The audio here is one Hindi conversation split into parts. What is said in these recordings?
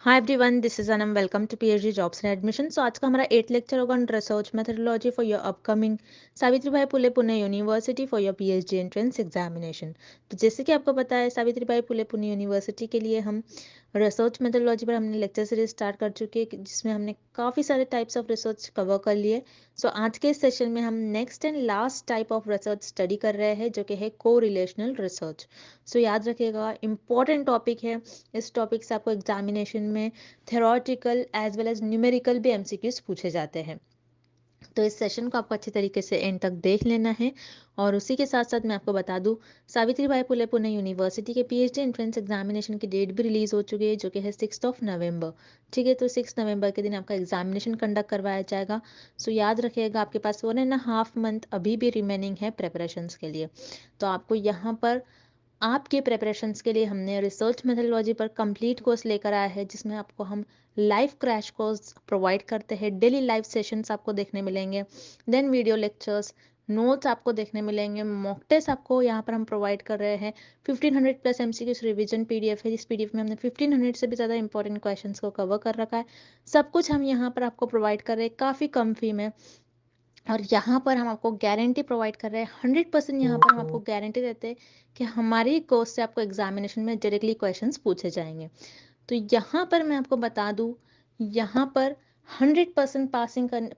Hi everyone, this is Anam. Welcome to PhD jobs and admission. So आज का हमारा 8 लेक्चर होगा on research methodology for your upcoming Savitribai Phule Pune university for your PhD entrance examination. तो जैसे कि आपको पता है, सावित्रीबाई फुले पुणे यूनिवर्सिटी के लिए हम रिसर्च मेथोडोलॉजी पर हमने लेक्चर सीरीज स्टार्ट कर चुके हैं, जिसमें हमने काफ़ी सारे टाइप्स ऑफ रिसर्च कवर कर लिए। सो आज के इस सेशन में हम next and last type of research study कर रहे हैं, जो कि है को रिलेशनल रिसर्च। सो याद रखिएगा, इंपॉर्टेंट टॉपिक है। इस टॉपिक से आपको एग्जामिनेशन में theoretical as well as numerical भी एमसीक्यूज पूछे जाते हैं। तो इस सेशन को आपको अच्छी तरीके से एंड तक देख लेना है। और उसी के साथ साथ मैं आपको बता दूं, सावित्रीबाई फुले पुणे यूनिवर्सिटी के पीएचडी एंट्रेंस एग्जामिनेशन की डेट भी रिलीज हो चुकी है, जो कि है 6 नवंबर। ठीक है, तो 6 नवंबर के दिन आपका एग्जामिनेशन कंडक्ट करवाया जाएगा। सो याद रखिएगा, आपके पास 1.5 मंथ अभी भी रिमेनिंग है प्रेपरेशंस के लिए। तो आपको यहाँ पर आपके प्रेपरेशंस के लिए हमने रिसर्च मेथोडोलॉजी पर कंप्लीट कोर्स लेकर आया है, जिसमें आपको हम लाइव क्रैश कोर्स प्रोवाइड करते हैं। डेली लाइव सेशंस आपको देखने मिलेंगे, देन वीडियो लेक्चर्स, नोट्स आपको देखने मिलेंगे, मॉक टेस्ट आपको यहाँ पर हम प्रोवाइड कर रहे हैं। 1500 प्लस एमसीक्यूज रिवीजन पीडीएफ है, जिस पीडीएफ में हमने 1500 से भी ज़्यादा इंपॉर्टेंट क्वेश्चंस को कवर कर रखा है। सब कुछ हम यहाँ पर आपको प्रोवाइड कर रहे हैं काफ़ी कम फी में। और यहाँ पर हम आपको गारंटी प्रोवाइड कर रहे हैं, 100% यहाँ पर हम आपको गारंटी देते हैं कि हमारी कोर्स से आपको एग्जामिनेशन में डायरेक्टली क्वेश्चंस पूछे जाएंगे। तो यहाँ पर मैं आपको बता दूँ, यहाँ पर 100%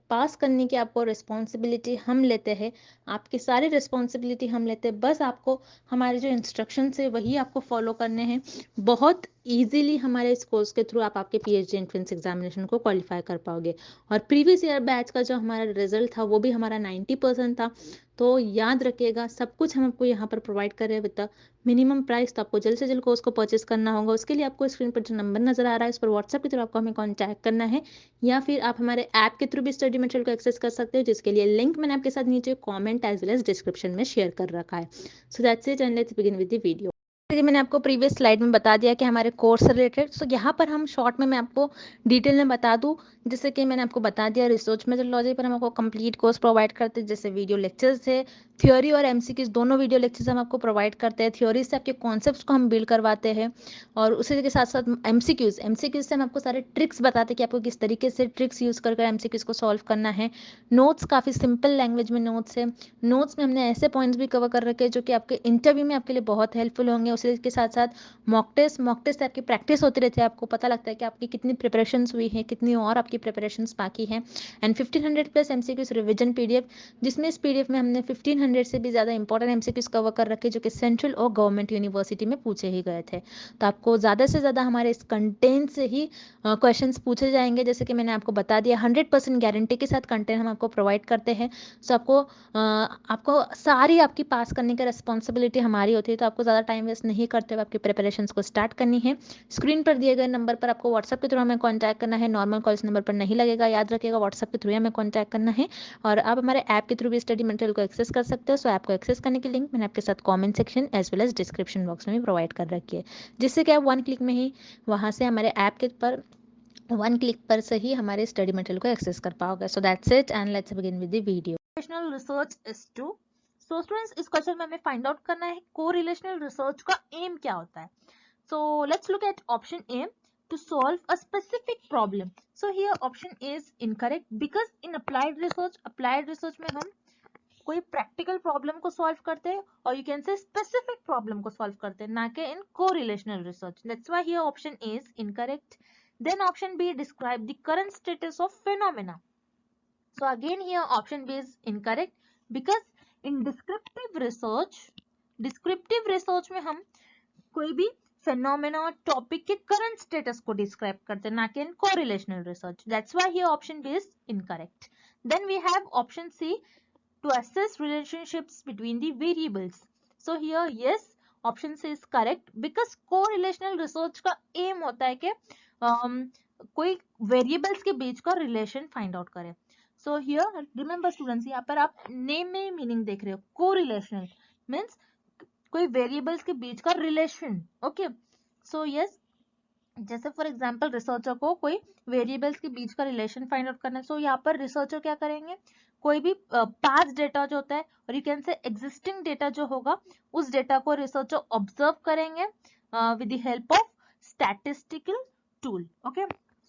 पास करने की आपको रिस्पॉन्सिबिलिटी हम लेते हैं। आपकी सारी रिस्पॉन्सिबिलिटी हम लेते हैं, बस आपको हमारे जो इंस्ट्रक्शंस है वही आपको फॉलो करने हैं। बहुत ईजीली हमारे इस कोर्स के थ्रू आप आपके पीएचडी एंट्रेंस एग्जामिनेशन को क्वालिफाई कर पाओगे। और प्रीवियस ईयर बैच का जो हमारा रिजल्ट था, वो भी हमारा 90% था। तो याद रखिएगा, सब कुछ हम आपको यहाँ पर प्रोवाइड कर रहे हैं विद द मिनिमम प्राइस। तो आपको जल्द से जल्द कोर्स को परचेस करना होगा। उसके लिए आपको स्क्रीन पर जो नंबर नजर आ रहा है, उस पर व्हाट्सएप के थ्रू आपको हमें कॉन्टैक्ट करना है, या फिर आप हमारे ऐप के थ्रू भी स्टडी मटेरियल को एक्सेस कर सकते हो, जिसके लिए लिंक मैंने आपके साथ नीचे comment as well as description में शेयर कर रखा है। So that's it, and let's begin with the video. जैसे कि मैंने आपको प्रीवियस स्लाइड में बता दिया कि हमारे कोर्स से रिलेटेड, सो यहाँ पर हम शॉर्ट में मैं आपको डिटेल में बता दूँ। जैसे कि मैंने आपको बता दिया, रिसर्च मेथोडोलॉजी पर हम आपको कंप्लीट कोर्स प्रोवाइड करते हैं, जैसे वीडियो लेक्चर्स है, थ्योरी और एमसीक्यूज दोनों वीडियो लेक्चर्स हम आपको प्रोवाइड करते हैं। थ्योरी से आपके कॉन्सेप्ट्स को हम बिल्ड करवाते हैं, और उसी के साथ साथ एमसीक्यूज से हम आपको सारे ट्रिक्स बताते हैं कि आपको किस तरीके से ट्रिक्स यूज़ कर एमसीक्यूज को सॉल्व करना है। नोट्स काफ़ी सिंपल लैंग्वेज में नोट्स है। नोट्स में हमने ऐसे पॉइंट्स भी कवर कर रखे हैं जो कि आपके इंटरव्यू में आपके लिए बहुत हेल्पफुल होंगे। उसी के साथ साथ मॉक टेस्ट आपकी प्रैक्टिस होती रहती है, आपको पता लगता है कि आपकी कितनी प्रिपरेशंस हुई है, कितनी और आपकी प्रिपरेशंस बाकी हैं। And 1500 plus MCQs revision PDF, जिसमें इस पीडीएफ में हमने 1500 से भी ज़्यादा इंपॉर्टेंट एमसीक्यूज कवर कर रखे, जो कि सेंट्रल और गवर्नमेंट यूनिवर्सिटी में पूछे ही गए थे। तो आपको ज़्यादा से ज़्यादा हमारे इस कंटेंट से ही क्वेश्चंस पूछे जाएंगे। जैसे कि मैंने आपको बता दिया, 100% गारंटी के साथ कंटेंट हम आपको प्रोवाइड करते हैं। सो आपको सारी आपकी पास करने की रिस्पॉन्सिबिलिटी हमारी होती है। तो आपको ज़्यादा टाइम वेस्ट नहीं करते हुए आपकी प्रिपरेशंस को स्टार्ट करनी है। स्क्रीन पर दिए गए नंबर पर आपको व्हाट्सएप के थ्रू हमें कॉन्टैक्ट करना है। नॉर्मल कॉल इस नंबर पर नहीं लगेगा, याद रखिएगा, व्हाट्सएप के थ्रू ही हमें कॉन्टैक्ट करना है। और आप हमारे ऐप के थ्रू भी स्टडी मटेरियल को एक्सेस कर सकते हो। सो ऐप को एक्सेस करने की लिंक मैंने आपके साथ comment section as well as description box में भी प्रोवाइड कर रखी है, जिससे कि आप 1 क्लिक में ही वहाँ से हमारे ऐप के पर 1 क्लिक पर से ही हमारे स्टडी मटेरियल को एक्सेस कर पाओगे। So that's it, and let's begin with the video. Correlational research is to, so students, इस क्वेश्चन में हमें फाइंड आउट करना है कोरिलेशनल रिसर्च का एम क्या होता है। So let's look at option A, to solve a specific problem. So here option A is incorrect, because in applied research में हम कोई प्रैक्टिकल प्रॉब्लम को सॉल्व करते हैं, और you can say specific problem को सॉल्व करते हैं, ना कि in correlational research. That's why here option A is incorrect. Then option B, describe the current status of phenomena. So again here option B is incorrect, because in descriptive research में हम कोई भी फेनोमेना टॉपिक के करंट स्टेटस को डिस्क्राइब करते हैं, ना कि in correlational research. That's why here option B is incorrect. Then we have option C, to assess relationships between the variables. So here yes, option C is correct, because correlational research का aim होता है कि कोई variables के बीच का relation find out करें। So here remember students, यहाँ पर आप name में meaning देख रहे हो, correlational means कोई variables के बीच का relation। Okay, so yes, जैसे फॉर एग्जाम्पल रिसर्चर को कोई वेरिएबल्स के बीच का रिलेशन फाइंड आउट करना है। सो यहाँ पर रिसर्चर क्या करेंगे, कोई भी पास्ट डेटा जो होता है, और you can say existing data जो होगा, उस डेटा को रिसर्चर ऑब्जर्व करेंगे with the help of statistical tool. Okay,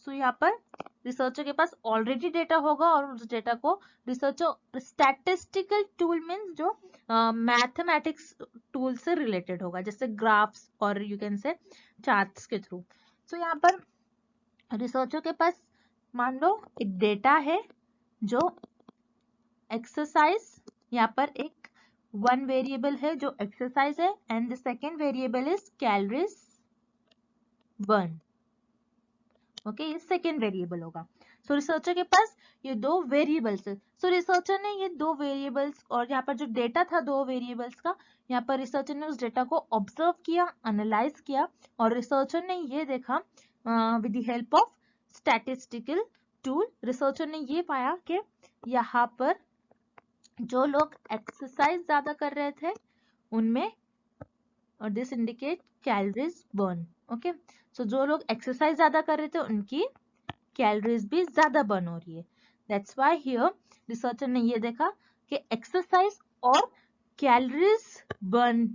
so यहाँ पर रिसर्चर के पास ऑलरेडी डेटा होगा और उस डेटा को रिसर्चर स्टैटिस्टिकल टूल मीन्स जो मैथमेटिक्स टूल से रिलेटेड होगा, जैसे ग्राफ्स और यू कैन से चार्ट्स के थ्रू। सो यहाँ पर रिसर्चर के पास मान लो एक डेटा है जो एक्सरसाइज, यहाँ पर एक वन वेरिएबल है जो एक्सरसाइज है and the second variable is calories burn. Okay, ये सेकेंड वेरिएबल होगा। सो रिसर्चर के पास ये दो वेरिएबल्स है। सो रिसर्चर ने ये दो वेरिएबल्स और यहाँ पर जो डेटा था दो वेरिएबल्स का, यहाँ पर रिसर्चर ने उस डेटा को ऑब्जर्व किया, एनालाइज किया और रिसर्चर ने ये देखा with the help of statistical tool, researcher ने ये पाया कि यहाँ पर जो लोग एक्सरसाइज ज्यादा कर रहे थे उनमें, और this indicate calories burn. Okay, so जो लोग एक्सरसाइज ज्यादा कर रहे थे उनकी कैलोरीज भी ज्यादा बर्न हो रही है। दैट्स व्हाई हियर रिसर्चर ने ये देखा कि एक्सरसाइज और कैलोरीज बर्न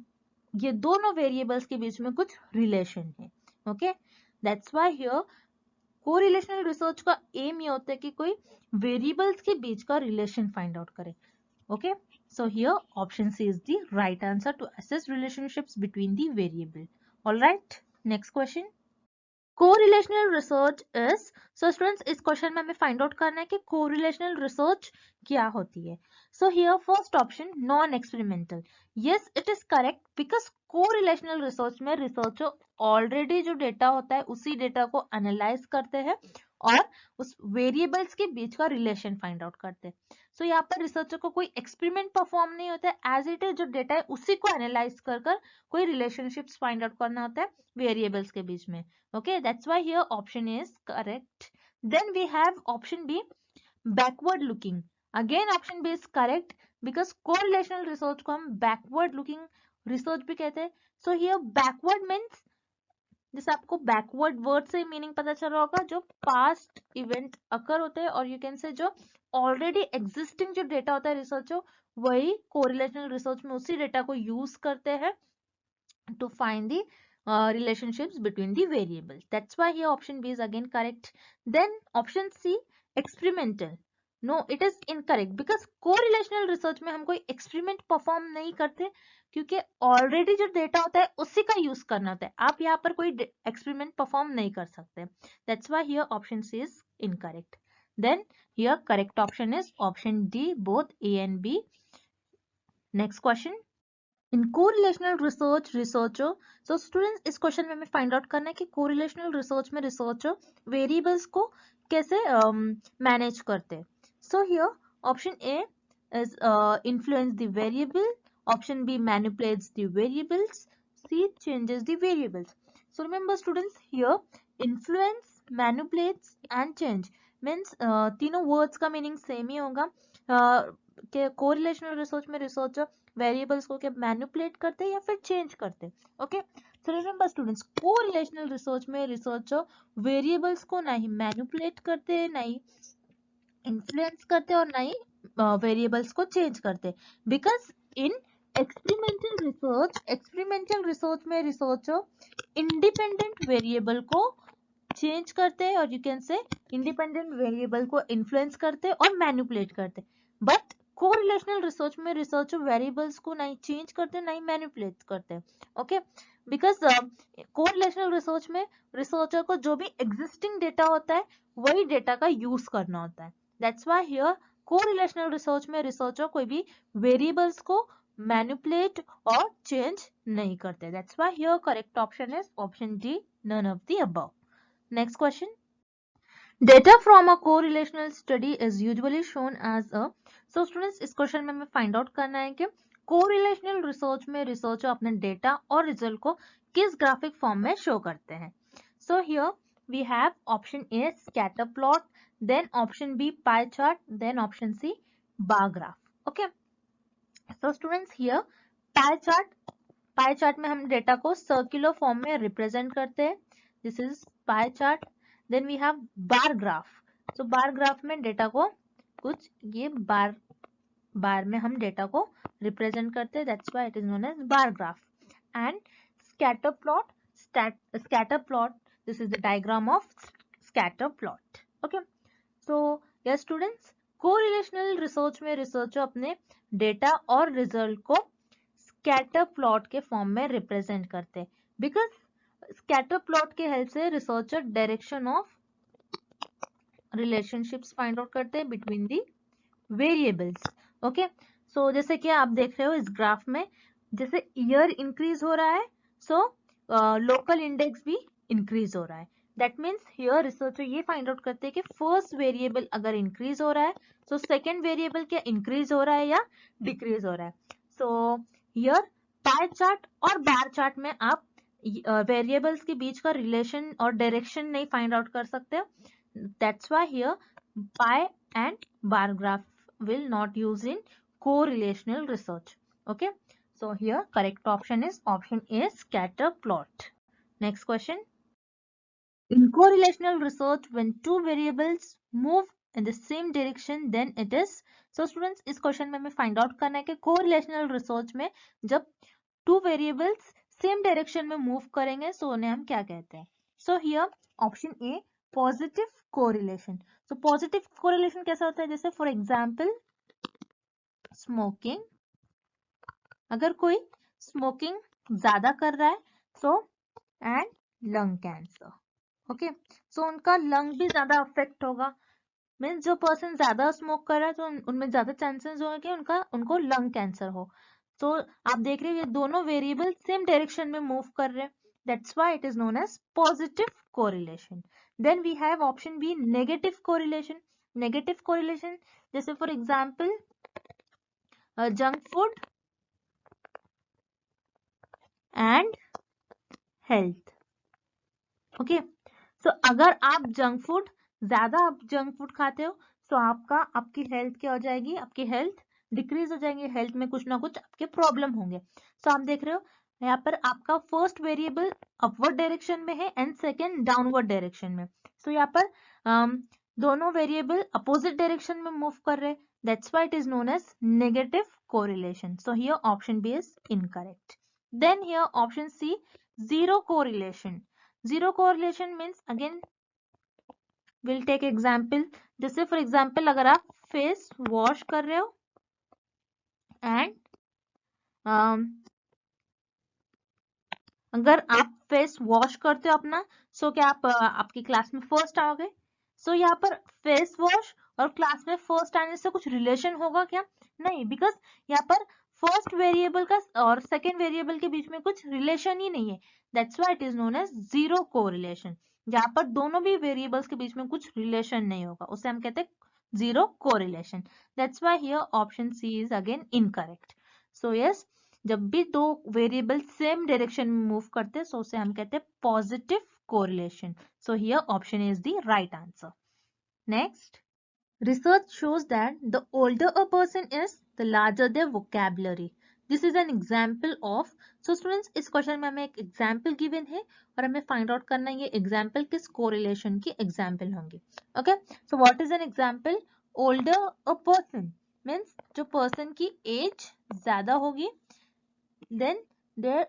ये दोनों वेरिएबल्स के बीच में कुछ रिलेशन है। Okay, that's why here correlational research का एम ये होता है कि कोई वेरिएबल्स के बीच का रिलेशन फाइंड आउट करे। Okay, so here option C is the right answer to assess relationships between the variable. All right, next question. Correlational research is, so students इस क्वेश्चन में हमें फाइंड आउट करना है कि कोरिलेशनल रिसर्च क्या होती है। So here first option non experimental, yes it is correct because correlational research में रिसर्चर ऑलरेडी जो डेटा होता है उसी डेटा को एनालाइज करते हैं और उस वेरिएबल्स के बीच का रिलेशन फाइंड आउट करते हैं। सो यहाँ पर रिसर्चर को कोई एक्सपेरिमेंट परफॉर्म नहीं होता है, एज इट इज जो डेटा है उसी को एनालाइज कर कोई रिलेशनशिप्स फाइंड आउट करना होता है वेरिएबल्स के बीच में। Okay, that's why here option is correct. Then we have option B, backward looking. Again option B is correct because correlational research को हम backward looking research भी कहते हैं। So here backward means, जैसे आपको backward word से मीनिंग पता चल रहा होगा, जो past event occur होते हैं और you can say जो already existing जो डेटा होता है रिसर्चर वही correlational research में उसी डेटा को यूज करते हैं to find the relationships between the variables. That's why here option B is again correct. Then option C, experimental. No, it is incorrect because correlational research में हम कोई experiment perform नहीं करते क्योंकि already जो data होता है उसी का use करना होता है, आप यहाँ पर कोई experiment perform नहीं कर सकते। That's why here option C is incorrect. Then here correct option is option D, both A and B. Next question. In correlational research researcher, so students इस क्वेश्चन में हमें फाइंड आउट करना है कि कोरिलेशनल रिसर्च में रिसर्चर वेरिएबल्स को कैसे मैनेज करते हैं। So here option A is influence the variable, option B manipulates the variables, C changes the variables. So remember students here influence, manipulates and change means तीनों वर्ड्स का मीनिंग सेम ही होगा कि कोरिलेशनल रिसर्च में रिसर्चर वेरिएबल्स को क्या मैनिपुलेट करते हैं या फिर चेंज करते हैं। ओके, सो रिमेंबर स्टूडेंट्स कोरिलेशनल रिसर्च में रिसर्चर वेरिएबल्स को ना ही मैनिपुलेट करते हैं, ना ही इन्फ्लुएंस करते और ना ही वेरिएबल्स को चेंज करते, बिकॉज इन एक्सपेरिमेंटल रिसर्च में रिसर्चर इंडिपेंडेंट वेरिएबल को चेंज करते हैं और यू कैन से इंडिपेंडेंट वेरिएबल को इन्फ्लुएंस करते और मैनिपुलेट करते। बट कोरिलेशनल रिसर्च में रिसर्चर वेरिएबल्स को नहीं चेंज करते नहीं मैनिपुलेट करते। ओके, बिकॉज कोरिलेशनल रिसर्च में रिसर्चर को जो भी एग्जिस्टिंग डेटा होता है वही डेटा का यूज करना होता है। That's why here correlational research में रिसर्चर कोई भी वेरिएबल्स को मैनिपुलेट और चेंज नहीं करते। That's why here correct option is option D, none of the above. Next question. Data from a correlational study is usually shown as a, so students इस क्वेश्चन में हमें फाइंड आउट करना है कि कोरिलेशनल रिसर्च में रिसर्चर अपने डेटा और रिजल्ट को किस ग्राफिक फॉर्म में शो करते हैं। So here we have option A scatter plot, then option B pie chart, then option C bar graph. Okay, so students here pie chart में हम डेटा को सर्कुलर फॉर्म में रिप्रेजेंट करते हैं, this is pie chart. Then we have bar graph, तो बार ग्राफ में डेटा को कुछ ये बार में हम डेटा को रिप्रेजेंट करते हैं, that's why it is known as bar graph. And scatter plot, This is the diagram of scatter plot. Okay, so yes students, correlational research में रिसर्चर अपने डेटा और रिजल्ट को स्कैटर प्लॉट के फॉर्म में रिप्रेजेंट करते हैं, बिकॉज स्कैटर प्लॉट के हेल्प से researcher direction of relationships find out करते हैं बिटवीन दी वेरिएबल्स. ओके, सो जैसे कि आप देख रहे हो इस ग्राफ में, जैसे ईयर इंक्रीज हो रहा है सो लोकल इंडेक्स भी इंक्रीज हो रहा है. दैट मीन्स हियर रिसर्चर ये फाइंड आउट करते हैं कि फर्स्ट वेरिएबल अगर इंक्रीज हो रहा है तो सेकेंड वेरिएबल क्या इंक्रीज हो रहा है या डिक्रीज हो रहा है. सो हियर पाई चार्ट और बार चार्ट में आप वेरिएबल्स के बीच का रिलेशन और डायरेक्शन नहीं फाइंड आउट कर सकते. That's why here pi and bar graph will not use in correlational research. Okay, so here correct option is option A, scatter plot. Next question. In correlational research, when two variables move in the same direction, then it is. So students, इस क्वेश्चन में हमें फाइंड आउट करना है कि कोरिलेशनल रिसर्च में जब टू वेरिएबल्स सेम डायरेक्शन में मूव करेंगे सो उन्हें हम क्या कहते हैं. So here option A, positive correlation. तो पॉजिटिव कोरिलेशन कैसा होता है, जैसे फॉर एग्जांपल स्मोकिंग, अगर कोई स्मोकिंग ज्यादा कर रहा है so and lung cancer. Okay, so उनका लंग भी ज्यादा अफेक्ट होगा. मीन्स जो पर्सन ज्यादा स्मोक कर रहा है तो उनमें ज्यादा चांसेस होंगे कि उनको लंग कैंसर हो. तो आप देख रहे हो ये दोनों वेरिएबल सेम डायरेक्शन में मूव कर रहे हैं. That's why it is known as positive correlation. Then we have option B, negative correlation. Negative correlation, जैसे for example junk food and health. Okay, so अगर आप ज्यादा जंक फूड खाते हो तो आपकी हेल्थ क्या हो जाएगी, आपकी हेल्थ डिक्रीज हो जाएंगे, हेल्थ में कुछ ना कुछ आपके प्रॉब्लम होंगे. तो आप देख रहे हो यहाँ पर आपका फर्स्ट वेरिएबल अपवर्ड डायरेक्शन में है एंड सेकेंड डाउनवर्ड डायरेक्शन में. सो यहाँ पर दोनों वेरिएबल अपोजिट डायरेक्शन में मूव कर रहे हैं. That's why it is known as negative correlation. So here option B is incorrect. Then here option C, zero correlation. Zero correlation means again will take example. जैसे फॉर एग्जाम्पल अगर आप फेस वॉश कर रहे हो एंड अगर आप फेस वॉश करते हो अपना सो क्या आप आपकी क्लास में फर्स्ट आओगे. सो यहाँ पर फेस वॉश और क्लास में फर्स्ट आने से कुछ रिलेशन होगा क्या, नहीं, बिकॉज यहाँ पर फर्स्ट वेरिएबल का और सेकेंड वेरिएबल के बीच में कुछ रिलेशन ही नहीं है. That's why it is known as zero correlation. जहाँ पर दोनों भी वेरिएबल्स के बीच में कुछ रिलेशन नहीं होगा उसे हम कहते हैं zero correlation. That's why here option C is again incorrect. So yes, जब भी दो वेरिएबल सेम डायरेक्शन में मूव करते हैं सो उसे हम कहते हैं positive correlation. So here option is the right answer. Next, research shows that the older a person is, the larger their vocabulary. This is an example of. So students, इस क्वेश्चन में हमें एक एग्जाम्पल गिवन है और हमें फाइंड आउट करना है ये एग्जाम्पल किस कोरिलेशन की एग्जाम्पल होंगी. Okay, so what is an example. Older a person means जो पर्सन की एज ज्यादा होगी, then there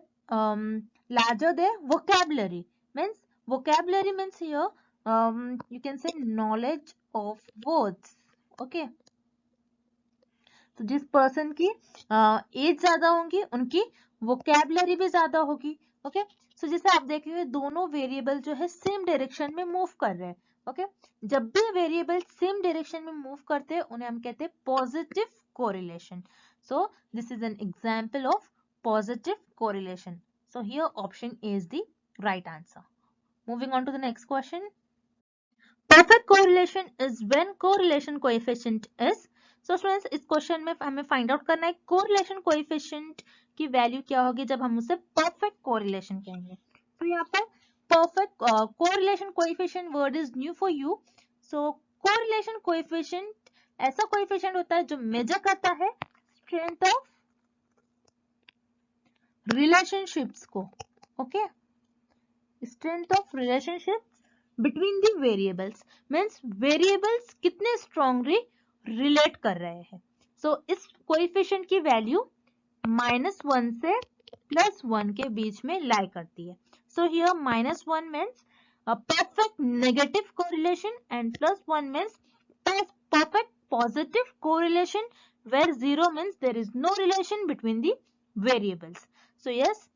larger their vocabulary means vocabulary means here you can say knowledge of words. Okay, तो जिस पर्सन की एज ज्यादा होंगी उनकी वोकैबुलरी भी ज्यादा होगी. ओके, सो जैसे आप देख रहे हो दोनों वेरिएबल जो है सेम डायरेक्शन में मूव कर रहे हैं. ओके, जब भी वेरिएबल सेम डायरेक्शन में मूव करते हैं उन्हें हम कहते हैं positive correlation. So this is an example of positive correlation. So here option A is the right answer. Moving on to the next question. Perfect correlation is when correlation coefficient is. So students, इस क्वेश्चन में हमें फाइंड आउट करना है correlation coefficient की वैल्यू क्या होगी जब हम उसे perfect correlation कहेंगे. तो यहाँ पर perfect correlation coefficient word is new for you. So correlation coefficient ऐसा coefficient होता है जो मेजर करता है strength of relationships को. Okay, strength of relationships between the variables means variables कितने स्ट्रांगली रिलेट कर रहे हैं. सो इस कोएफिशिएंट की वैल्यू -1 से +1 के बीच में लाई करती है. So here -1 means perfect negative correlation, and +1 means perfect positive correlation, where 0 means there is no relation between the variables. So yes,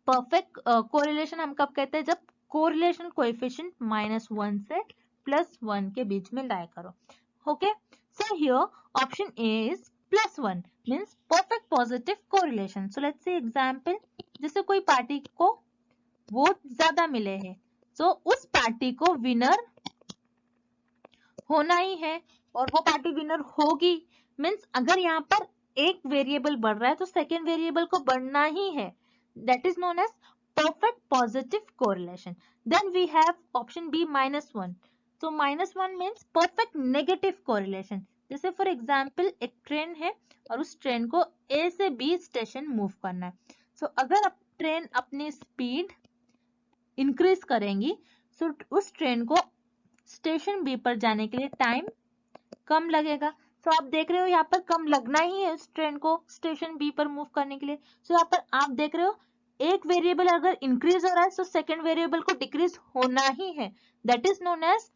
perfect correlation हम कब कहते हैं, जब कोरिलेशन कोएफिशिएंट -1 से +1 के बीच में लाया करो. Okay, so here option A is +1 means perfect positive correlation. So let's see example. जैसे कोई पार्टी को वोट ज्यादा मिले हैं, तो उस पार्टी को विनर होना ही है, और वो पार्टी विनर होगी. मींस अगर यहाँ पर एक वेरिएबल बढ़ रहा है तो सेकेंड वेरिएबल को बढ़ना ही है. That is known as perfect positive correlation. Then we have option B -1. So -1 means perfect negative correlation. जैसे फॉर एग्जाम्पल एक ट्रेन है और उस ट्रेन को A से B स्टेशन मूव करना है. सो अगर ट्रेन अपनी स्पीड इंक्रीज करेंगी, सो उस ट्रेन को स्टेशन B पर जाने के लिए टाइम कम लगेगा. सो आप देख रहे हो यहाँ पर कम लगना ही है उस ट्रेन को स्टेशन बी पर मूव करने के लिए. सो यहाँ पर आप देख रहे हो एक वेरिएबल अगर इंक्रीज हो रहा है तो सेकेंड वेरिएबल को डिक्रीज होना ही है. That is known as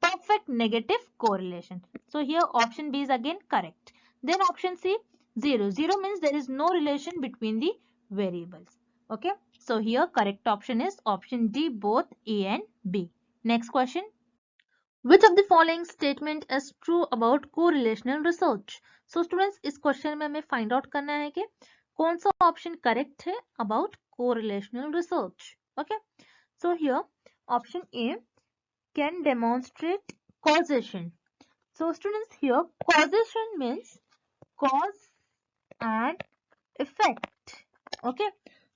perfect negative correlation. So here option B is again correct. Then option C 0. 0 means there is no relation between the variables. Okay. So here correct option is option D, both A and B. Next question. Which of the following statement is true about correlational research? So students, इस क्वेश्चन में हमें फाइंड आउट करना है कि कौन सा ऑप्शन करेक्ट है about correlational research. Okay, so here option A can demonstrate causation. So students, here causation means cause and effect. Okay,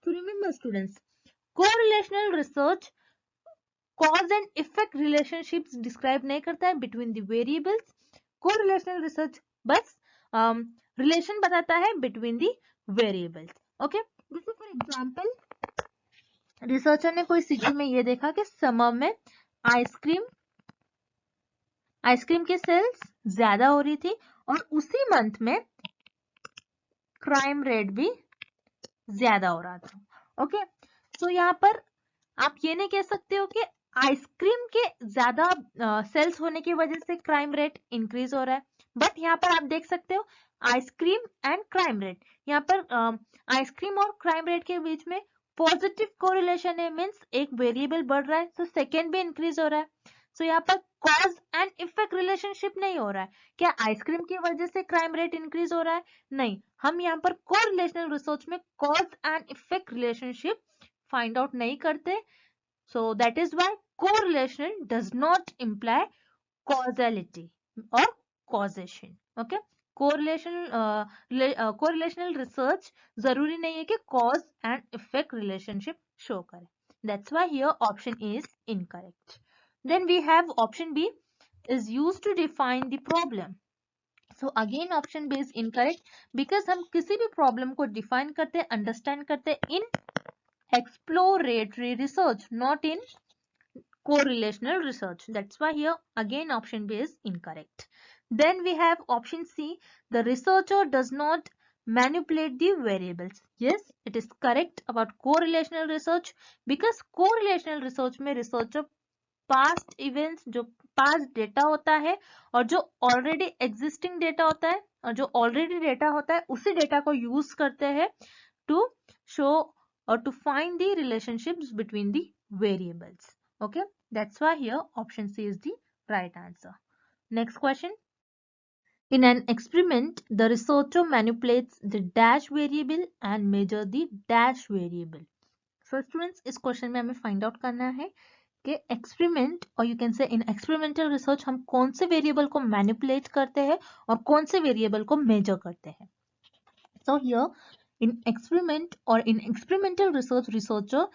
so remember students, correlational research cause and effect relationships describe नहीं करता है between the variables. Correlational research बस relation बताता है between the variables. Okay, जैसे for example रिसर्चर ने कोई सिटी में ये देखा कि समर में आइसक्रीम के सेल्स ज्यादा हो रही थी और उसी मंथ में क्राइम रेट भी ज्यादा हो रहा था. ओके, सो यहाँ पर आप ये नहीं कह सकते हो कि आइसक्रीम के ज्यादा सेल्स होने की वजह से क्राइम रेट इंक्रीज हो रहा है. बट यहाँ पर आप देख सकते हो आइसक्रीम एंड क्राइम रेट, यहाँ पर आइसक्रीम और क्राइम रेट के बीच में पॉजिटिव कोरिलेशन है. मींस एक वेरिएबल बढ़ रहा है तो सेकेंड भी इंक्रीज हो रहा है. सो यहाँ पर कॉज एंड इफेक्ट रिलेशनशिप नहीं हो रहा है. क्या आइसक्रीम की वजह से क्राइम रेट इंक्रीज हो रहा है? नहीं. हम यहाँ पर कोरिलेशनल रिसर्च में cause and effect relationship find out नहीं करते. So that is why correlation does not imply causality और कॉजेशन. ओके, कोरिलेशनल रिसर्च जरूरी नहीं है कि cause and effect relationship show करे. That's why here option A is incorrect. Then we have option B is used to define the problem. So again option B is incorrect because हम किसी भी problem को define करते हैं, understand करते हैं in exploratory research, not in correlational research. That's why here again option B is incorrect. Then we have option C, the researcher does not manipulate the variables. Yes, it is correct about correlational research because correlational research में researcher पास्ट इवेंट्स, जो पास्ट डेटा होता है और जो ऑलरेडी एग्जिस्टिंग डेटा होता है और जो ऑलरेडी डेटा होता है उसी डेटा को यूज करते हैं टू शो और to find the relationships between the variables. Okay, that's why here option C is the right answer. Next question. In an experiment, the researcher manipulates the dash variable and measure the dash variable. So students, इस क्वेश्चन में हमें फाइंड आउट करना है कि एक्सपेरिमेंट और यू कैन से इन एक्सपेरिमेंटल रिसर्च हम कौन से वेरिएबल को मैनिपुलेट करते हैं और कौन से वेरिएबल को मेजर करते हैं. सो हियर इन एक्सपेरिमेंट और in experimental research researcher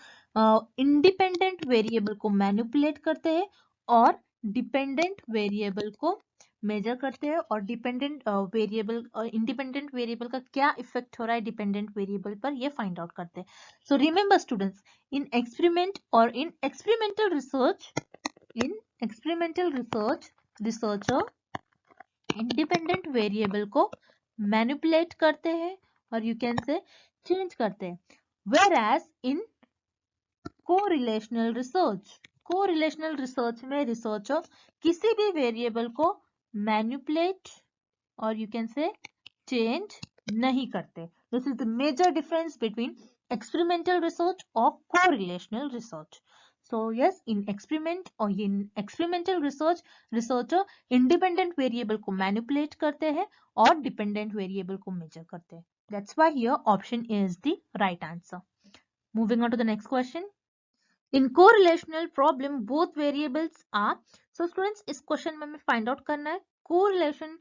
independent variable को मैनिपुलेट करते हैं और डिपेंडेंट वेरिएबल को मेजर करते हैं और डिपेंडेंट वेरिएबल और इंडिपेंडेंट वेरिएबल का क्या इफेक्ट हो रहा है डिपेंडेंट वेरिएबल पर, ये फाइंड आउट करते हैं. So remember students, in experiment और in experimental research researcher independent variable को मैनिपुलेट करते हैं और यू कैन से चेंज करते हैं. Whereas in correlational correlational research में रिसर्चर किसी भी वेरिएबल को मैनिपुलेट और यू कैन से चेंज नहीं करते. This is the major difference between experimental research और correlational research. So yes, in experimental research, researcher independent variable को manipulate करते हैं और dependent variable को measure करते हैं. That's why here option A is the right answer. Moving on to the next question. In correlational problem, both variables are. So students, इस question में हमें find out करना है correlation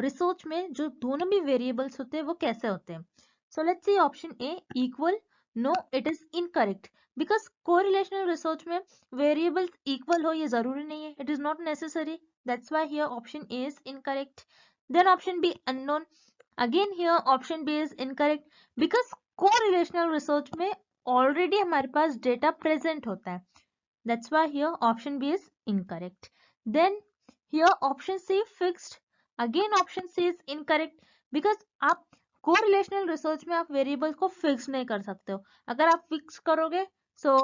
research में जो दोनों भी variables होते हैं वो कैसे होते हैं. So let's see option A equal. No, it is incorrect because correlational research में variables equal हो ये जरूरी नहीं है. It is not necessary. That's why here option A is incorrect. Then option B unknown. Again here option B is incorrect because correlational research में ऑलरेडी हमारे पास डेटा प्रेजेंट होता है. That's why here option B is incorrect. Then here option C fixed. Again option C is incorrect because आप कोरिलेशनल रिसर्च में आप वेरिएबल्स को फिक्स नहीं कर सकते हो. अगर आप फिक्स करोगे सो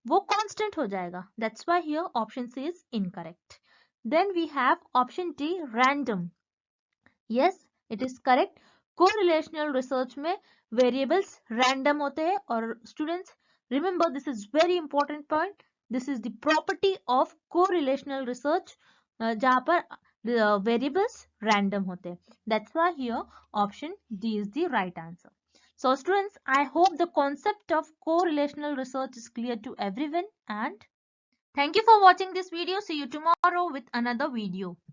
वो कांस्टेंट हो जाएगा. That's why here option C is incorrect. Then we have option D random. Yes, it is correct. Correlational research में वेरिएबल्स रैंडम होते हैं और students remember this is very important point. This is the property of correlational research जहां पर वेरिएबल्स रैंडम होते हैं. That's why here option D is the right answer. So students, I hope the concept of correlational research is clear to everyone and thank you for watching this video. See you tomorrow with another video.